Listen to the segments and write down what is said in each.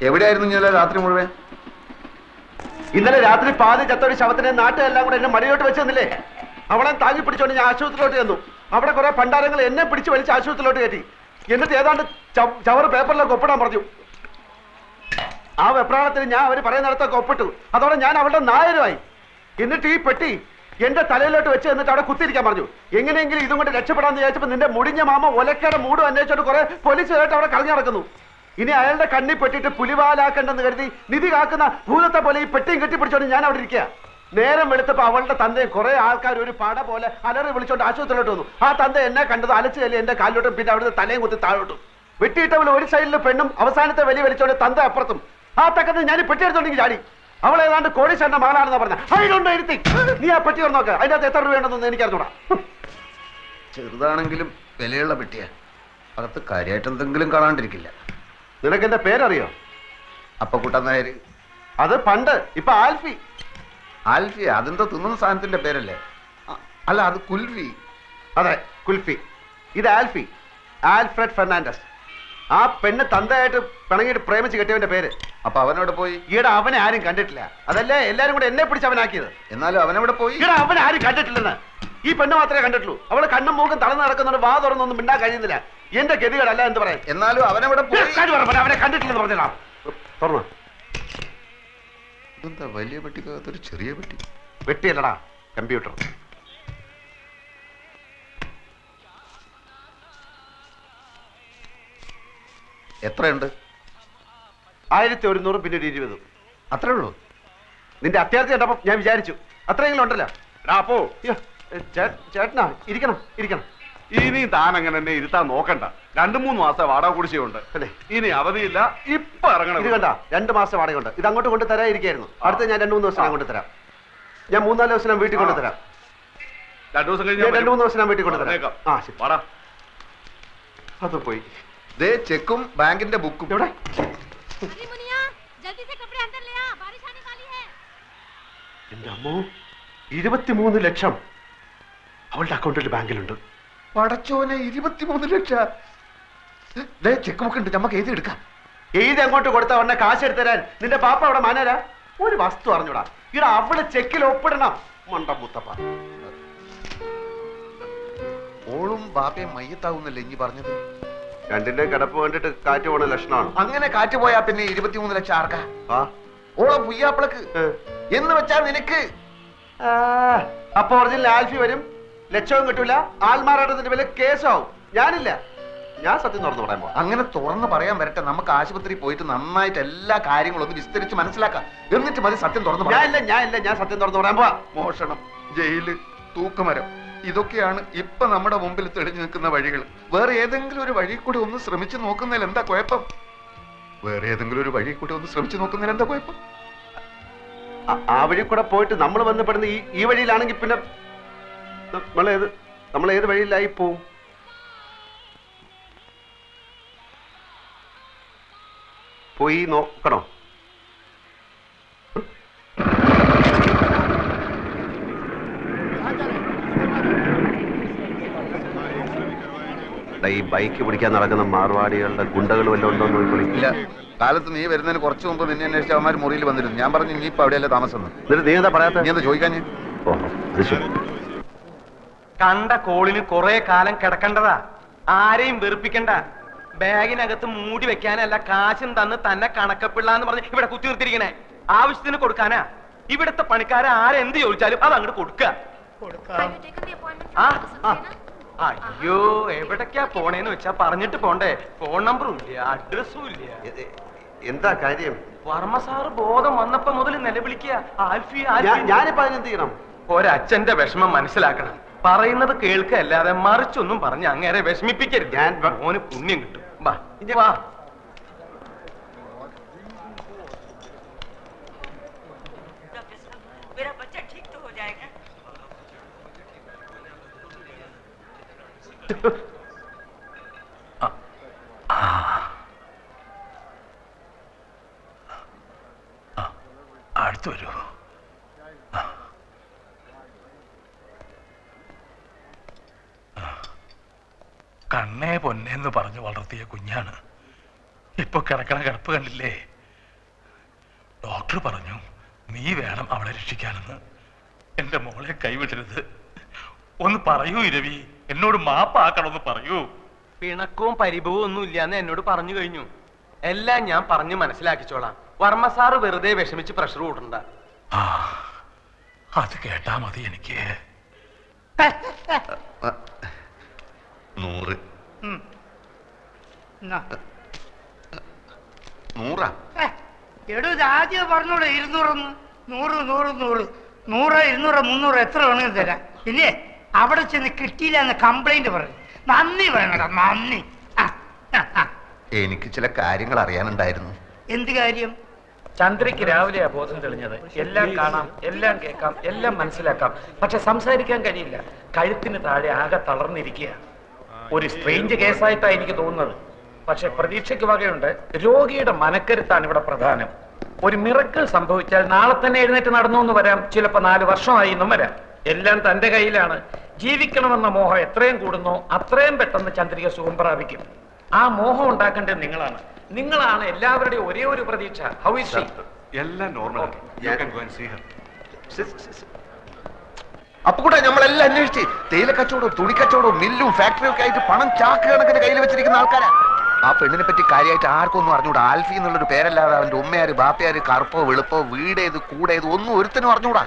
എവിടെയായിരുന്നു ഇന്നലെ രാത്രി മുഴുവൻ? ഇന്നലെ രാത്രി പാതി ചത്തൊരു ശവത്തിനെ നാട്ടുകാരെല്ലാം കൂടെ എന്നെ മടിയോട്ട് വെച്ച് തന്നില്ലേ? അവളെ താങ്ങി പിടിച്ചോണ്ട് ഞാൻ ആശുപത്രിയിലോട്ട് ചെന്നു. അവിടെ കുറെ പണ്ടാരങ്ങൾ എന്നെ പിടിച്ച് വലിച്ച് ആശുപത്രിയിലോട്ട് കയറ്റി. എന്നിട്ട് ഏതാണ്ട് ചവറ് പേപ്പറിലൊക്കെ ഒപ്പിടാൻ പറഞ്ഞു. ആ വെപ്രാളത്തിൽ ഞാൻ അവർ പറയുന്നിടത്തൊക്കെ ഒപ്പിട്ടു. അതോടെ ഞാൻ അവളുടെ നായരുമായി. എന്നിട്ട് ഈ പെട്ടി എന്റെ തലയിലോട്ട് വെച്ച് എന്നിട്ട് അവിടെ കുത്തിയിരിക്കാൻ പറഞ്ഞു. എങ്ങനെയെങ്കിലും ഇതും കൊണ്ട് രക്ഷപ്പെടാന്ന് വിചാരിച്ചപ്പോൾ നിന്റെ മുടിഞ്ഞ മാമ ഒലക്കയുടെ മൂടും അന്വേഷിച്ചോണ്ട് കുറെ പോലീസുകാരായിട്ട് അവിടെ കളഞ്ഞു നടക്കുന്നു. ഇനി അയാളുടെ കണ്ണി പെട്ടിട്ട് പുലിവാലാക്കണ്ടെന്ന് കരുതി നിധി കാക്കുന്ന ഭൂതത്തെ പോലെ ഈ പെട്ടിയും കെട്ടിപ്പിടിച്ചോണ്ട് ഞാൻ അവിടെ ഇരിക്കുക. നേരം വെളുത്തപ്പോ അവളുടെ തന്തയും കുറെ ആൾക്കാർ ഒരു പട പോലെ അലറി വിളിച്ചോണ്ട് ആശുപത്രിയിലോട്ട് വന്നു. ആ തന്ത എന്നെ കണ്ടത് അലച്ചു കയറി എന്റെ കാലിലോട്ടും പിന്നെ അവിടുത്തെ തലയും കുത്തി താഴോട്ടും. വെട്ടിയിട്ടവൾ ഒരു സൈഡിൽ പെണ്ണും അവസാനത്തെ വലി വലിച്ചോണ്ട് തന്ത അപ്പുറത്തും. ആ തക്കത്ത് ഞാൻ പെട്ടി എടുത്തോണ്ടെങ്കിൽ ചാടി. അവൾ ഏതാണ്ട് കോടീശ്വരന്റെ മകളാണെന്ന് പറഞ്ഞ അതിലുണ്ടോ ഇരുത്തി. നീ ആ പെട്ടി ഒന്ന് നോക്ക്, അതിനകത്ത് എത്ര രൂപയുണ്ടെന്ന് എനിക്കറിഞ്ഞൂടാ. ചെറുതാണെങ്കിലും വിലയുള്ള പെട്ടിയാ. അകത്ത് കാര്യമായിട്ട് എന്തെങ്കിലും കാണാണ്ടിരിക്കില്ല. നിനക്ക് എന്റെ പേരറിയോ? അപ്പക്കുട്ടൻ നായർ. അത് പണ്ട്. ഇപ്പൊ ആൽഫി. ആൽഫി അതെന്തോ തിന്നുന്ന സാധനത്തിന്റെ പേരല്ലേ? അല്ല, അത് കുൽഫി. അതെ, കുൽഫി. ഇത് ആൽഫി, ആൽഫ്രഡ് ഫെർണാണ്ടസ്. ആ പെണ്ണ് തന്തയായിട്ട് പിണങ്ങിയിട്ട് പ്രേമിച്ച് കെട്ടിയവന്റെ പേര്. അപ്പൊ അവനോട് പോയി? ഈടെ അവനെ ആരും കണ്ടിട്ടില്ല. അതല്ലേ എല്ലാരും കൂടെ എന്നെ പിടിച്ച് അവനാക്കിയത്. എന്നാലും അവനവിടെ പോയി? ഈടെ അവനെ ആരും കണ്ടിട്ടില്ലെന്ന്. ഈ പെണ്ണ് മാത്രമേ കണ്ടിട്ടുള്ളൂ. അവള് കണ്ണും മൂക്കും തളർന്ന് നടക്കുന്നവര് വാ തുറന്നൊന്നും മിണ്ടാൻ കഴിയുന്നില്ല. എന്റെ ഗതികളല്ല എന്ത് പറയാൻ. എന്നാലും അവനവിടെ പോയി? അവനെ കണ്ടിട്ടില്ലെന്ന് പറഞ്ഞാ തുറന്നു. ഇതെന്താ വലിയ പെട്ടിക്കകത്തൊരു ചെറിയ പെട്ടി? വെട്ടിയല്ലടാ, കമ്പ്യൂട്ടർ. എത്രയുണ്ട്? 1100 പിന്നെ 20. അത്രേ ഉള്ളൂ? നിന്റെ അത്യാർത്ഥി കണ്ടപ്പോ ഞാൻ വിചാരിച്ചു അത്രയെങ്കിലും ഉണ്ടല്ലോ. അപ്പോ ചേട്ടനാ ഇരിക്കണം ഇരിക്കണം. ഇനി താൻ അങ്ങനെ എന്നെ ഇരുത്താൻ നോക്കണ്ട. 2-3 മാസം വാടക കുടിശ്ശികയുണ്ട്. അല്ലേ? ഇനി അവധിയില്ല. ഇപ്പൊ ഇറങ്ങണം. ഇത് കണ്ട 2 മാസം വാടകയുണ്ട്. ഇത് അങ്ങോട്ട് കൊണ്ട് തരാതിരിക്കായിരുന്നു. അടുത്ത ഞാൻ 2-3 ദിവസം കൊണ്ട് തരാം. ഞാൻ 3-4 ദിവസം വീട്ടിൽ കൊണ്ടുതരാം. 2 ദിവസം കഴിഞ്ഞ് 2-3 ദിവസം വീട്ടിൽ കൊണ്ടുതരാം. ആ ശരി. വാടാ. അത് പോയി. ദേ ചെക്കും ബാങ്കിന്റെ ബുക്കും. എവിടെ? എന്റെ അമ്മോ, 23 ലക്ഷം അവളുടെ അക്കൗണ്ടിൽ ബാങ്കിലുണ്ട്. പടച്ചോനെ, 23 ലക്ഷം. ചെക്ക് ബുക്ക് ഉണ്ട്, നമുക്ക് എഴുതി എടുക്കാം. എഴുതി അങ്ങോട്ട് കൊടുത്ത ഉടനെ കാശ് എടുത്തരാൻ നിന്റെ പാപ്പ അവിടെ മാനരാ? ഒരു വസ്തു അറിഞ്ഞൂടാ. ഇവിടെ അവള് ചെക്കിൽ ഒപ്പിടണം. മണ്ടമുത്തപ്പ. ഓളും ബാപ്പയും മയ്യത്താവുന്നല്ലേ ഇനി പറഞ്ഞത്? രണ്ടിന്റെ കിടപ്പ് വേണ്ടിട്ട് കാറ്റ് പോണ ലക്ഷണമാണ്. അങ്ങനെ കാറ്റ് പോയാ പിന്നെ 23 ലക്ഷം ആർക്കാ? ആ ഓളെ പുയ്യാപ്പിളക്ക് എന്ന് വെച്ചാ നിനക്ക്. അപ്പൊ ഒറിജിനൽ ആൽഫി വരും, ലക്ഷവും കിട്ടൂല, ആൾമാറാട്ടത്തിന്റെ പേരിൽ കേസാവും. ഞാനില്ല. ഞാൻ സത്യം തുറന്നു പറയാൻ പോവാ. അങ്ങനെ തുറന്ന് പറയാൻ വരട്ടെ. നമുക്ക് ആശുപത്രി പോയിട്ട് നന്നായിട്ട് എല്ലാ കാര്യങ്ങളും ഒന്ന് വിസ്തരിച്ച് മനസ്സിലാക്കാം. എന്നിട്ട് മതി സത്യം തുറന്നു പറയാൻ. ഞാൻ സത്യം തുറന്നു പറയാൻ പോവാ. മോഷണം, ജയില്, തൂക്കുമരം, ഇതൊക്കെയാണ് ഇപ്പൊ നമ്മുടെ മുമ്പിൽ തെളിഞ്ഞു നിൽക്കുന്ന വഴികൾ. വേറെ ഏതെങ്കിലും ഒരു വഴി കൂടി ഒന്ന് ശ്രമിച്ചു നോക്കുന്നതിൽ എന്താ കുഴപ്പം? വേറെ ഏതെങ്കിലും ഒരു വഴി കൂടി ഒന്ന് ശ്രമിച്ചു നോക്കുന്നതിൽ എന്താ കുഴപ്പം? ആ വഴി കൂടെ പോയിട്ട് നമ്മൾ ബന്ധപ്പെടുന്ന ഈ വഴിയിലാണെങ്കിൽ പിന്നെ നമ്മൾ ഏത് വഴിയിലായി പോവും? പോയി നോക്കണോ? ഈ ബൈക്ക് പിടിക്കാൻ നടക്കുന്ന മാർവാടികളുടെ ഗുണ്ടകൾ വല്ലതും ഉണ്ടോ എന്ന് നോക്കിക്കോളി. ഇല്ല. കാലത്ത് നീ വരുന്നതിന് കുറച്ചു മുമ്പ് നിന്നെ അന്വേഷിച്ച അവന്മാർ മുറിയിൽ വന്നിരുന്നു. ഞാൻ പറഞ്ഞു നീ ഇപ്പൊ അവിടെയല്ലേ താമസം. നീ എന്താ പറയാത്ത? നീ എന്താ ചോദിക്കാൻ? കണ്ട കോളിന് കുറെ കാലം കിടക്കണ്ടതാ. ആരെയും വെറുപ്പിക്കണ്ട. ബാഗിനകത്ത് മൂടി വെക്കാനല്ല, കാശും തന്ന് തന്നെ കണക്കപ്പിള്ളാന്ന് പറഞ്ഞ് ഇവിടെ കുത്തി നിർത്തിയിരിക്കണേ. ആവശ്യത്തിന് കൊടുക്കാനാ. ഇവിടുത്തെ പണിക്കാരെ ആരെന്ത് ചോദിച്ചാലും അത് അങ്ങോട്ട് കൊടുക്കുക. അയ്യോ, എവിടേക്കാ പോണേന്ന് വെച്ചാ പറഞ്ഞിട്ട് പോണ്ടേ. ഫോൺ നമ്പറും ഇല്ല, അഡ്രസ്സും ഇല്ല. എന്താ കാര്യം? വർമ്മ സാറ് ബോധം വന്നപ്പോ മുതൽ നിലവിളിക്കുക. ഞാനിപ്പോ അതിനെന്ത് ചെയ്യണം? ഒരച്ഛന്റെ വിഷമം മനസ്സിലാക്കണം. പറയുന്നത് കേൾക്കല്ലാതെ മറിച്ചൊന്നും പറഞ്ഞ് അങ്ങേരെ വിഷമിപ്പിക്കരുത്. ഞാൻ മോന് പുണ്യം കിട്ടും. വാ വാ. അടുത്ത് വരൂ. കണ്ണേ പൊന്നേന്ന് പറഞ്ഞു വളർത്തിയ കുഞ്ഞാണ്. ഇപ്പൊ കിടക്കണ കിടപ്പ് കണ്ടില്ലേ? ഡോക്ടർ പറഞ്ഞു നീ വേണം അവളെ രക്ഷിക്കാനെന്ന്. എന്റെ മോളെ കൈവിടരുത്. ഒന്ന് പറയൂ ഇരവി, എന്നോട് മാപ്പാക്കണമെന്ന് പറയൂ. പിണക്കവും പരിഭവവും ഒന്നും ഇല്ലാന്ന് എന്നോട് പറഞ്ഞു കഴിഞ്ഞു. എല്ലാം ഞാൻ പറഞ്ഞു മനസ്സിലാക്കിച്ചോളാം. വർമ്മ സാറ് വെറുതെ വിഷമിച്ച് പ്രഷർ കൂട്ടണ്ട. ആ, അത് കേട്ടാ മതി എനിക്ക്. 100. ഉം. 100 എടോ ഇത് ആദ്യം പറഞ്ഞോളൂ 200 100 100 100 100 200 300 എത്ര വേണമെങ്കിലും തരാം. ഇല്ലേ അവിടെ ചെന്ന് കിട്ടിയില്ല എന്ന് കംപ്ലൈന്റ് പറഞ്ഞു. നന്ദി വേണടാ, നന്ദി. എനിക്ക് ചില കാര്യങ്ങൾ അറിയാനുണ്ടായിരുന്നു. എന്ത് കാര്യം? ചന്ദ്രയ്ക്ക് രാവിലെയാ ബോധം തെളിഞ്ഞത്. എല്ലാം കാണാം, എല്ലാം കേൾക്കാം, എല്ലാം മനസ്സിലാക്കാം, പക്ഷെ സംസാരിക്കാൻ കഴിയില്ല. കഴുത്തിന് താഴെ ആകെ തളർന്നിരിക്കുക. ഒരു സ്ട്രേഞ്ച് കേസായിട്ടാണ് എനിക്ക് തോന്നുന്നത്. പക്ഷെ പ്രതീക്ഷയ്ക്ക് വകയുണ്ട്. രോഗിയുടെ മനക്കരുത്താണ് ഇവിടെ പ്രധാനം. ഒരു മിറക്കിൾ സംഭവിച്ചാൽ നാളെ തന്നെ എഴുന്നേറ്റ് നടന്നു എന്ന് വരാം, ചിലപ്പോ 4 വർഷമായി എന്നും വരാം. എല്ലാം തന്റെ കയ്യിലാണ്. ജീവിക്കണമെന്ന മോഹം എത്രയും കൂടുന്നോ അത്രയും പെട്ടെന്ന് ചന്ദ്രിക സുഖം പ്രാപിക്കും. ആ മോഹം ഉണ്ടാക്കേണ്ടത് നിങ്ങളാണ്. നിങ്ങളാണ് എല്ലാവരുടെയും ഒരേ ഒരു പ്രതീക്ഷ. How is she? എല്ലാം നോർമൽ. അപ്പുകൂടെ നമ്മളെല്ലാം അന്വേഷിച്ച് തേയില കച്ചവടവും തുണി കച്ചവടവും മില്ലും ഫാക്ടറിയും ഒക്കെ ആയിട്ട് പണം ചാക്ക് കണക്കിന് കയ്യിൽ വെച്ചിരിക്കുന്ന ആൾക്കാരാ. ആ പെണ്ണിനെ പറ്റി കാര്യമായിട്ട് ആർക്കും ഒന്നും അറിഞ്ഞൂടാ. ആൽഫി എന്നുള്ളൊരു പേരല്ലാതെ അവന്റെ ഉമ്മയാര് ബാപ്പയാര് കറുപ്പോ വെളുപ്പോ വീടേത് കൂടേത് ഒന്നും ഒരുത്തനും അറിഞ്ഞൂടാ.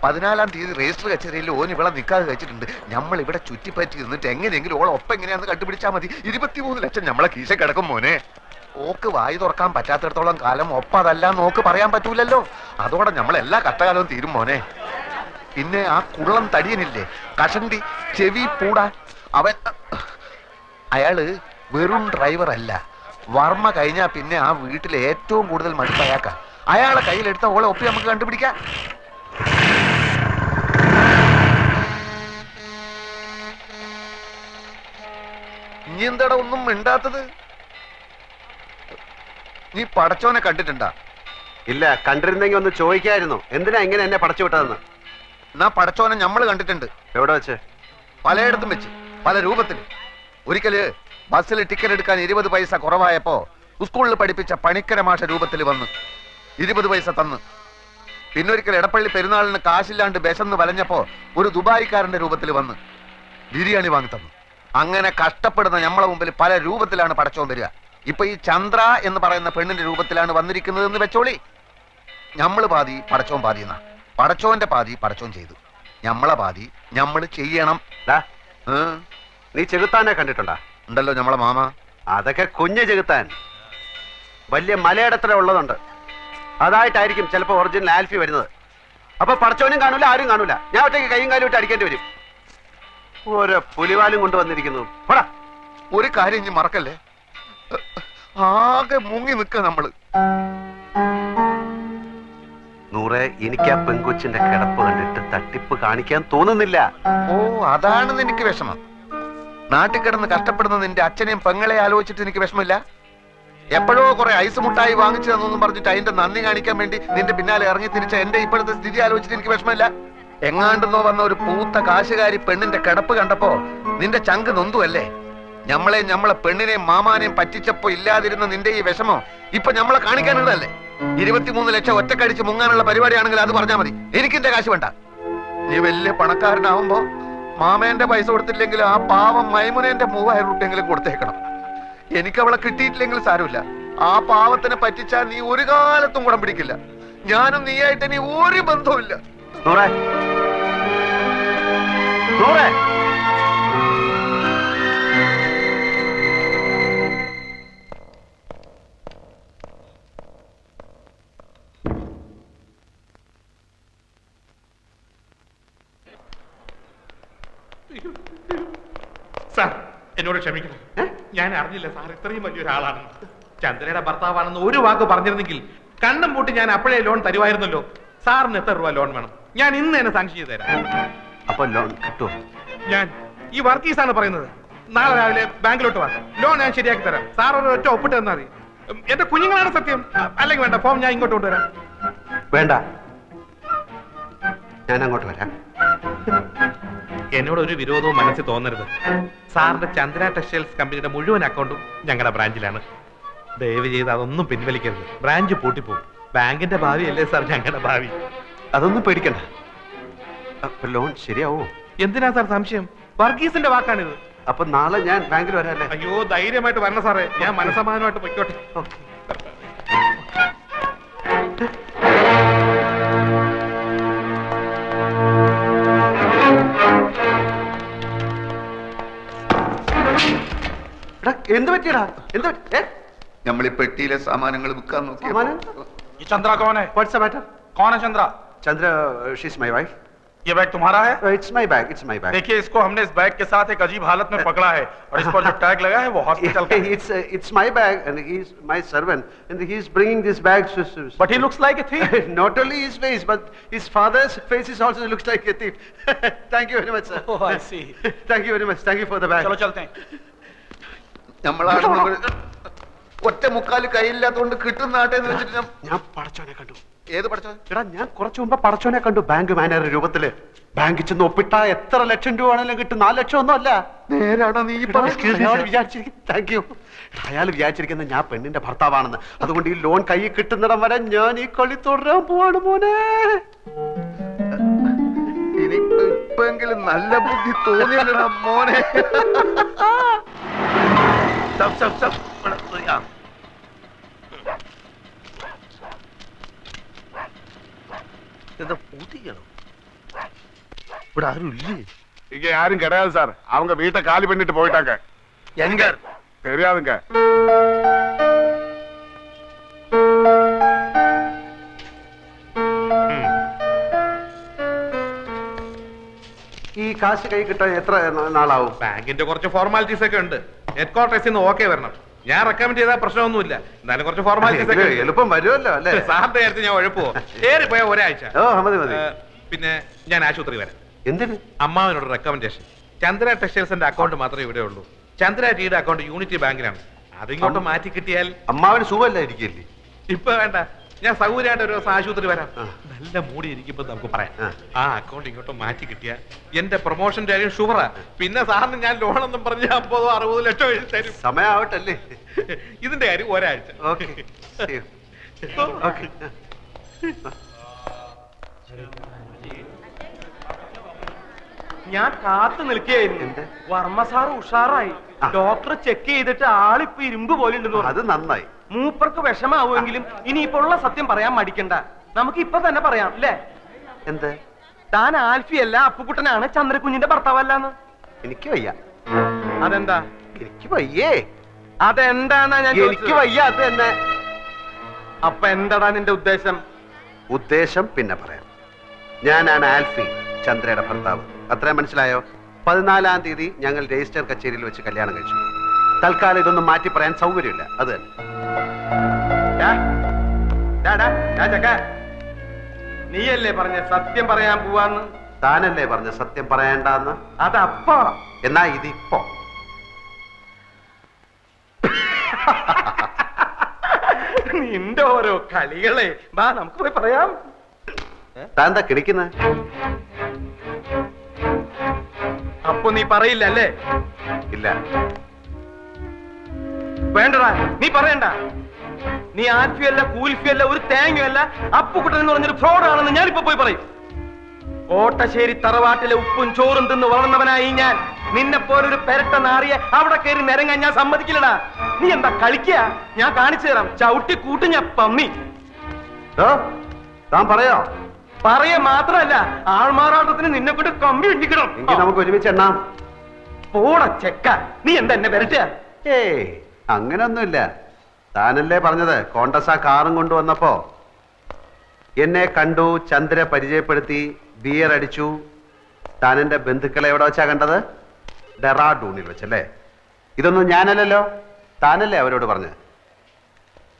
14-ാം തീയതി രജിസ്റ്റർ കച്ചേരിയിൽ ഓൻ ഇവിടെ നിൽക്കാതെ വെച്ചിട്ടുണ്ട്. നമ്മൾ ഇവിടെ ചുറ്റിപ്പറ്റി നിന്നിട്ട് എങ്ങനെയെങ്കിലും ഓളെ ഒപ്പം എങ്ങനെയാന്ന് കണ്ടുപിടിച്ചാൽ മതി. 23 ലക്ഷം നമ്മളെ കീശ കിടക്കും മോനെ. ഓക്ക് വായി തുറക്കാൻ പറ്റാത്തിടത്തോളം കാലം ഒപ്പം അതല്ല നോക്ക് പറയാൻ പറ്റൂലല്ലോ. അതോടെ നമ്മളെല്ലാ കഷ്ടകാലവും തീരും മോനെ. പിന്നെ ആ കുള്ളം തടിയനില്ലേ, കഷണ്ടി ചെവി പൂടാ, അയാള് വെറും ഡ്രൈവർ അല്ല. വർമ്മ കഴിഞ്ഞാ പിന്നെ ആ വീട്ടിലെ ഏറ്റവും കൂടുതൽ മടുപ്പ് അയാൾക്കാ. അയാളെ കയ്യിലെടുത്ത ഓളെ ഒപ്പി നമുക്ക് കണ്ടുപിടിക്കാം. ഇനി എന്താടാ ഒന്നും മിണ്ടാത്തത്? നീ പടച്ചോനെ കണ്ടിട്ടുണ്ടാ? ഇല്ല, കണ്ടിരുന്നെങ്കിൽ ഒന്ന് ചോദിക്കായിരുന്നു. എന്തിനാ ഇങ്ങനെ എന്നെ പടച്ചു വിട്ടതെന്ന്. എന്നാ പടച്ചോനെ നമ്മള് കണ്ടിട്ടുണ്ട്. എവിടെ വെച്ച്? പലയിടത്തും വെച്ച്, പല രൂപത്തിൽ. ഒരിക്കല് ബസ്സിൽ ടിക്കറ്റ് എടുക്കാൻ 20 പൈസ കുറവായപ്പോ സ്കൂളിൽ പഠിപ്പിച്ച പണിക്കര മാഷ രൂപത്തിൽ വന്ന് 20 പൈസ തന്ന്. പിന്നൊരിക്കൽ എടപ്പള്ളി പെരുന്നാളിന് കാശില്ലാണ്ട് ബെശന്ന് വലഞ്ഞപ്പോ ഒരു ദുബായിക്കാരന്റെ രൂപത്തിൽ വന്ന് ബിരിയാണി വാങ്ങി തന്നു. അങ്ങനെ കഷ്ടപ്പെടുന്ന നമ്മളെ മുമ്പിൽ പല രൂപത്തിലാണ് പടച്ചോൻ വരിക. ഇപ്പൊ ഈ ചന്ദ്ര എന്ന് പറയുന്ന പെണ്ണിന്റെ രൂപത്തിലാണ് വന്നിരിക്കുന്നത് എന്ന് വെച്ചോളി. ഞമ്മള് പാതി പടച്ചോൻ പാതി എന്നാ. പടച്ചോന്റെ പാതി പടച്ചോൻ ചെയ്തു, ഞമ്മളെ പാതി ഞമ്മള് ചെയ്യണം. നീ ചെകുത്താനെ കണ്ടിട്ടുണ്ടാ? ഉണ്ടല്ലോ ഞമ്മളെ മാമ. അതൊക്കെ കുഞ്ഞ് ചെകുത്താൻ. വലിയ മലയിടത്തിലെ ഉള്ളതുണ്ട്. അതായിട്ടായിരിക്കും ചിലപ്പോ ഒറിജിനൽ ആൽഫി വരുന്നത്. അപ്പൊ പടച്ചോനും കാണൂല, ആരും കാണൂല. ഞാൻ ഒറ്റയ്ക്ക് കൈയും കാലും ഇട്ട് അടിക്കേണ്ടി വരും. ഓരോ പുലിവാലും കൊണ്ടുവന്നിരിക്കുന്നു. ഒരു കാര്യം ഇനി മറക്കല്ലേ, ആകെ മുങ്ങി നിക്ക നമ്മള്. നൂറെ, എനിക്ക് ആ പെങ്കൊച്ചിന്റെ കിടപ്പ് കണ്ടിട്ട് തട്ടിപ്പ് കാണിക്കാൻ തോന്നുന്നില്ല. ഓ, അതാണ് എനിക്ക് വിഷമം. നാട്ടിൽ കിടന്ന് കഷ്ടപ്പെടുന്ന നിന്റെ അച്ഛനെയും പെങ്ങളെ ആലോചിച്ചിട്ട് എനിക്ക് വിഷമമില്ല. എപ്പോഴോ കുറെ ഐസ് മുട്ടായി വാങ്ങിച്ചു തന്നൊന്നും പറഞ്ഞിട്ട് അതിന്റെ നന്ദി കാണിക്കാൻ വേണ്ടി നിന്റെ പിന്നാലെ ഇറങ്ങി തിരിച്ച എന്റെ ഇപ്പോഴത്തെ സ്ഥിതി ആലോചിച്ചിട്ട് എനിക്ക് വിഷമമില്ല. എങ്ങാണ്ടെന്നോ വന്ന ഒരു പൂത്ത കാശുകാരി പെണ്ണിന്റെ കിടപ്പ് കണ്ടപ്പോ നിന്റെ ചങ്ക് നൊന്തുവല്ലേ. നമ്മളെ പെണ്ണിനെയും മാമാനെയും പറ്റിച്ചപ്പോ ഇല്ലാതിരുന്ന നിന്റെ ഈ വിഷമം ഇപ്പൊ നമ്മളെ കാണിക്കാനുള്ളതല്ലേ. 23 ലക്ഷം ഒറ്റക്കടിച്ച് മുങ്ങാനുള്ള പരിപാടിയാണെങ്കിൽ അത് പറഞ്ഞാൽ മതി. എനിക്കിന്റെ കാശ് വേണ്ട. നീ വലിയ പണക്കാരനാവുമ്പോ മാമേന്റെ പൈസ കൊടുത്തില്ലെങ്കിൽ ആ പാവം മൈമുനേന്റെ 3000 രൂപയെങ്കിലും കൊടുത്തേക്കണം. എനിക്ക് അവളെ കിട്ടിയിട്ടില്ലെങ്കിൽ സാരമില്ല. ആ പാവത്തിനെ പറ്റിച്ചാൽ നീ ഒരു കാലത്തും കുടം പിടിക്കില്ല. ഞാനും നീയായിട്ട് ഇനി ഒരു ബന്ധവുമില്ല. സാർ, എന്നോട് ക്ഷമിക്കണം. ഞാൻ അറിഞ്ഞില്ല സാർ ഇത്രയും വലിയൊരാളാണെന്ന്. ചന്ദ്രയുടെ ഭർത്താവാണെന്ന് ഒരു വാക്ക് പറഞ്ഞിരുന്നെങ്കിൽ കണ്ണും പൂട്ടി ഞാൻ അപ്പോഴേ ലോൺ തരുമായിരുന്നല്ലോ. സാറിന് എത്ര രൂപ ലോൺ വേണം? ഞാൻ ഇന്ന് തന്നെ സാങ്ഷൻ ചെയ്ത് തരാം. അപ്പൊ ലോൺ കിട്ടുമോ? ഞാൻ ഈ വർക്കീസാണ് പറയുന്നത്. നാളെ രാവിലെ ബാങ്കിലോട്ട് വാ. ലോൺ ഞാൻ ശരിയാക്കി തരാം. സാർ ഒരു ഒറ്റ ഒപ്പിട്ട് തന്നാൽ മതി. എന്റെ കുഞ്ഞുങ്ങളാണ് സത്യം. അല്ലെങ്കിൽ വേണ്ട, ഫോം ഞാൻ ഇങ്ങോട്ട് കൊണ്ടുവരാം. വേണ്ട, ഞാൻ അങ്ങോട്ട് വരാം. എന്നോട് ഒരു വിരോധവും മനസ്സിൽ തോന്നരുത്. സാറിന്റെ ചന്ദ്ര ടെക്സ്റ്റൈൽസ് കമ്പനിയുടെ മുഴുവൻ അക്കൗണ്ടും ഞങ്ങളുടെ ബ്രാഞ്ചിലാണ്. ദയവ് ചെയ്ത് അതൊന്നും പിൻവലിക്കരുത്. ബ്രാഞ്ച് പൂട്ടിപ്പോകും. ബാങ്കിന്റെ ഭാവി അല്ലേ സാർ ഞങ്ങളുടെ ഭാവി. അതൊന്നും പേടിക്കണ്ട. ലോൺ ശരിയാവോ? എന്തിനാ സാർ സംശയം? വർഗീസിന്റെ വാക്കാണിത്. അപ്പൊ നാളെ ഞാൻ ബാങ്കിൽ വരാല്ലേ? അയ്യോ, ധൈര്യമായിട്ട് വരണം സാറേ. ഞാൻ മനസമാധാനമായിട്ട് പൊയ്ക്കോട്ടെ. എന്ത് പറ്റിയടാ? എന്ത് നമ്മൾ ഈ പെട്ടിയിലെ സാമാനങ്ങൾ വിൽക്കാൻ നോക്കിയ चंद्रा कौन है? What's the matter? कौन है Chandra? Chandra, she's my wife. ये बैग तुम्हारा है? It's my bag. It's my bag. देखिए, इसको हमने इस बैग के साथ एक अजीब हालत में पकड़ा है और इस पर जो टैग लगा है वो हॉस्पिटल का है। It's my bag and he's my servant and he's bringing this bag. But he looks like a thief. Not only his face but his father's face is also looks like a thief. Thank you very much, sir. Oh, I see. Thank you very much. Thank you for the bag. चलो चलते हैं. ഒറ്റ മുക്കാല് കയ്യില്ലാത്തതുകൊണ്ട് കിട്ടുന്ന ആട്ടെ എന്ന് വെച്ചിട്ട് ഞാൻ പടച്ചോനെ കണ്ടു. ഏത് പഠിച്ചോ? എടാ, ഞാൻ കുറച്ചു മുമ്പ് പടച്ചോനെ കണ്ടു ബാങ്ക് മാനേജർ രൂപത്തില്. ബാങ്കിൽ ചെന്ന് ഒപ്പിട്ട എത്ര ലക്ഷം രൂപ ആണെങ്കിലും കിട്ടും. 4 ലക്ഷം ഒന്നും അല്ല. നേരാണോ നീ താങ്ക് യു. അയാൾ വിചാരിച്ചിരിക്കുന്നത് ഞാൻ പെണ്ണിന്റെ ഭർത്താവാണെന്ന്. അതുകൊണ്ട് ഈ ലോൺ കൈ കിട്ടുന്നിടം വരെ ഞാൻ ഈ കളി തുടരാൻ പോവാണ് മോനെ. ഇനിയിപ്പെങ്കിലും നല്ല ബുദ്ധി തോന്നിയല്ലടാ മോനെ. ഇവിടെ ആരും ഇല്ലേ? இங்க யாரும் கிடையாது சார். அவங்க வீட்டை காலி பண்ணிட்டு போயிட்டாங்க. எங்க தெரியாதுங்க. ഈ കാശ് കൈ കിട്ടാൻ എത്ര നാളാവും? ബാങ്കിന്റെ കുറച്ച് ഫോർമാലിറ്റീസ് ഒക്കെ ഉണ്ട്. ഹെഡ് ക്വാർട്ടേഴ്സിൽ നിന്ന് ഓക്കെ വരണം. ഞാൻ റെക്കമെൻഡ് ചെയ്താൽ പ്രശ്നമൊന്നുമില്ല. എന്നാലും കുറച്ച് ഫോർമാലിറ്റീസ് ഒക്കെ എളുപ്പം വരുമല്ലോ അല്ലേ? സാറിന്റെ കാര്യത്തിൽ ഞാൻ ഉഴപ്പുവോ? ഏറിപ്പോയ ഒരാഴ്ച. ഓ, മതി മതി. പിന്നെ ഞാൻ ആശുപത്രി വരാം. എന്തിന്? അമ്മാവനോട് റെക്കമെൻഡേഷൻ. ചന്ദ്ര ടെക്സ്റ്റൈൽസിന്റെ അക്കൗണ്ട് മാത്രമേ ഇവിടെ ഉള്ളൂ. ചന്ദ്ര ടീയുടെ അക്കൗണ്ട് യൂണിറ്റി ബാങ്കിലാണ്. അതിങ്ങോട്ട് മാറ്റി കിട്ടിയാൽ അമ്മാവന് സുഖമല്ലായിരിക്കില്ലേ? ഇപ്പൊ വേണ്ട, ഞാൻ സൗകര്യമായിട്ട് ഒരു ദിവസം ആശുപത്രി വരാം. നല്ല മൂടി ഇരിക്കുമ്പോ നമുക്ക് പറയാം. ആ അക്കൗണ്ട് ഇങ്ങോട്ട് മാറ്റി കിട്ടിയാൽ എന്റെ പ്രൊമോഷന്റെ കാര്യം ഷുവറാ. പിന്നെ സാറിന് ഞാൻ ലോണെന്നും പറഞ്ഞ് 50-60 ലക്ഷം എഴുതി തരും. സമയാവട്ടല്ലേ? ഇതിന്റെ കാര്യം ഒരാഴ്ച. ഞാൻ കാത്തു നിൽക്കുകയായിരുന്നു. വർമ്മ സാർ ഉഷാറായി. ഡോക്ടർ ചെക്ക് ചെയ്തിട്ട് ആളിപ്പോ ഇരുമ്പ് പോലെ ഉണ്ടെന്ന്. അത് നന്നായി. മൂപ്പർക്ക് വിഷമാവുമെങ്കിലും ഇനിയിപ്പോ ഉള്ള സത്യം പറയാൻ മടിക്കണ്ട. നമുക്ക് ഇപ്പൊ തന്നെ പറയാം അല്ലേ? എന്ത്? താൻ ആൽഫിയല്ല, അപ്പുകുട്ടനാണ് ചന്ദ്രകുഞ്ഞിന്റെ ഭർത്താവല്ലാന്ന്. എനിക്ക് വയ്യ. അതെന്താ? എനിക്ക് വയ്യേ. അതെന്താന്നാ ഞാൻ എനിക്ക് വയ്യ. അത് തന്നെ. അപ്പൊ എന്താടാ നിന്റെ ഉദ്ദേശം? ഉദ്ദേശം പിന്നെ പറയാം. ഞാനാണ് ആൽഫി, ചന്ദ്രയുടെ ഭർത്താവ്. അത്രയും മനസ്സിലായോ? 14-ാം തീയതി ഞങ്ങൾ രജിസ്റ്റർ കച്ചേരിയിൽ വെച്ച് കല്യാണം കഴിച്ചു. തൽക്കാലം ഇതൊന്നും മാറ്റി പറയാൻ സൗകര്യമില്ല. അത് തന്നെ. നീയല്ലേ പറഞ്ഞ സത്യം പറയാൻ പോവാന്ന്? താനല്ലേ പറഞ്ഞ സത്യം പറയണ്ടെന്ന്? അതപ്പോ. എന്നാ ഇതിപ്പോ. നിന്റെ ഓരോ കളികളെ. വാ നമുക്ക് പോയി പറയാം. താൻ എന്താ കിടക്കുന്നത്? അപ്പൊ നീ പറയില്ല അല്ലേ? ഇല്ല. വേണ്ടടാ, നീ പറയണ്ട. നീ ആൽഫിയല്ല, കൂൽഫിയല്ല, ഒരു തേങ്ങയല്ല, അപ്പുകുട്ടൻ എന്ന് പറഞ്ഞൊരു ഫ്രോഡാണെന്ന് ഞാനിപ്പോ പോയി പറയും. കോട്ടശ്ശേരി തറവാട്ടിലെ ഉപ്പും ചോറും തിന്ന് വളർന്നവനായി ഞാൻ. നിന്നെ പോലൊരു പെരട്ട നാറിയെ അവിടെ കയറി നിരങ്ങാൻ ഞാൻ സമ്മതിക്കില്ലടാ. നീ എന്താ കളിക്കുക? ഞാൻ കാണിച്ചു തരാം. ചവിട്ടി കൂട്ടി ഞാൻ പമ്മി. താൻ പറയോ? പറയ മാത്രല്ല, ആൾമാറാട്ടത്തിന് നിന്നെ കൊണ്ട് കമ്പി ഇടിക്കണം. എങ്കിൽ നമുക്ക് ഒരുമിച്ച് എണ്ണാം. പോട ചെക്ക, നീ എന്താ എന്നെ വരട്ടുക? ഏയ്, അങ്ങനൊന്നുമില്ല. താനല്ലേ പറഞ്ഞത് കോണ്ടസ കാറും കൊണ്ടുവന്നപ്പോ എന്നെ കണ്ടു, ചന്ദ്ര പരിചയപ്പെടുത്തി, ബിയർ അടിച്ചു. താൻ എന്റെ ബന്ധുക്കളെ എവിടെ വെച്ചാ കണ്ടത്? ഡെറാഡൂണിൽ വെച്ചല്ലേ? ഇതൊന്നും ഞാനല്ലല്ലോ, താനല്ലേ അവരോട് പറഞ്ഞത്.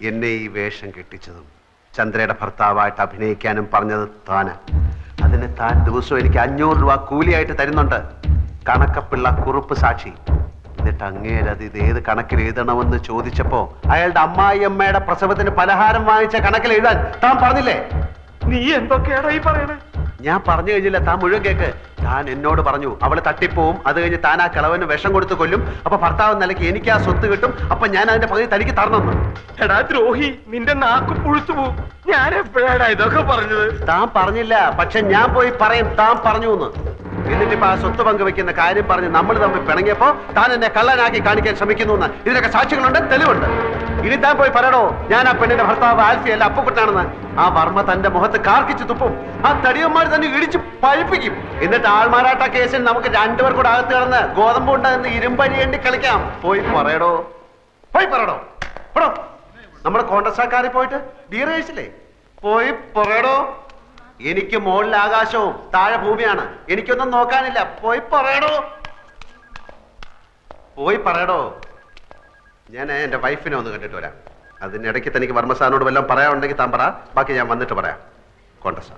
എന്നെ ഈ വേഷം കെട്ടിച്ചതും ചന്ദ്രയുടെ ഭർത്താവായിട്ട് അഭിനയിക്കാനും പറഞ്ഞത് താന്. അതിന് താൻ ദിവസവും എനിക്ക് 500 രൂപ കൂലിയായിട്ട് തരുന്നുണ്ട്. കണക്കപ്പിള്ള കുറുപ്പ് സാക്ഷി. എന്നിട്ട് അങ്ങേരത് ഇത് ഏത് കണക്കിൽ എഴുതണമെന്ന് ചോദിച്ചപ്പോ അയാളുടെ അമ്മായിയമ്മയുടെ പ്രസവത്തിന് പലഹാരം വാങ്ങിച്ച കണക്കിൽ എഴുതാൻ താൻ പറഞ്ഞില്ലേ? നീ എന്തൊക്കെയാടാ ഈ പറയണേ? ഞാൻ പറഞ്ഞു കഴിഞ്ഞില്ല, താൻ മുഴുവൻ കേക്ക്. താൻ എന്നോട് പറഞ്ഞു അവള് തട്ടിപ്പോവും, അത് കഴിഞ്ഞ് താൻ ആ കിളവന് വിഷം കൊടുത്ത് കൊല്ലും, അപ്പൊ ഭർത്താവ് നിലയ്ക്ക് എനിക്ക് ആ സ്വത്ത് കിട്ടും, അപ്പൊ ഞാൻ അതിന്റെ പകുതി തനിക്ക് തരണമെന്ന്. എടാ ദ്രോഹി, നിന്റെ നാക്ക് പുഴുത്തു പോവും. ഞാൻ എപ്പോഴാടാ ഇതൊക്കെ പറഞ്ഞത്? താൻ പറഞ്ഞില്ല, പക്ഷെ ഞാൻ പോയി പറയും താൻ പറഞ്ഞു എന്ന്. എന്നിട്ടിപ്പോ ആ സ്വത്ത് പങ്കുവെക്കുന്ന കാര്യം പറഞ്ഞ് നമ്മൾ തമ്മിൽ പിണങ്ങിയപ്പോ താൻ എന്നെ കള്ളനാക്കി കാണിക്കാൻ ശ്രമിക്കുന്നു എന്ന്. ഇതിനൊക്കെ സാക്ഷികളുണ്ട്, തെളിവുണ്ട്. ഇനി താൻ പോയി പറയണോ ഞാൻ ആ പെണ്ണിന്റെ ഭർത്താവ് ആൽഫി അല്ല അപ്പുക്കുട്ടനാണെന്ന്. ആ വർമ്മ തന്റെ മുഖത്ത് കാർക്കിച്ച് തുപ്പും, ആ തടിയന്മാർ തന്നെ ഇടിച്ച് പഴിപ്പിക്കും. എന്നിട്ട് ആൾമാറാട്ട കേസിൽ നമുക്ക് രണ്ടുപേർ കൂടെ അകത്ത് കിടന്ന് ഗോതമ്പ് ഉണ്ടെന്ന് ഇരുമ്പഴിയേണ്ടി കളിക്കാം. പോയി പറയടോ, പോയി പറയടോ. എടോ, നമ്മുടെ കോൺഗ്രസ്സാക്കാരിൽ പോയിട്ട് ഡീറേഴ്സില്ലേ, പോയി പറയടോ. എനിക്ക് മുകളിൽ ആകാശവും താഴെ ഭൂമിയാണ്, എനിക്കൊന്നും നോക്കാനില്ല. പോയി പറയടോ, പോയി പറയടോ. ഞാൻ എന്റെ വൈഫിനെ ഒന്ന് കണ്ടിട്ട് വരാം. അതിനിടയ്ക്ക് തനിക്ക് വർമ്മ സാറിനോട് വല്ലതും പറയാനുണ്ടെങ്കിൽ താൻ പറ, ബാക്കി ഞാൻ വന്നിട്ട് പറയാം. കോൺഗ്രസ്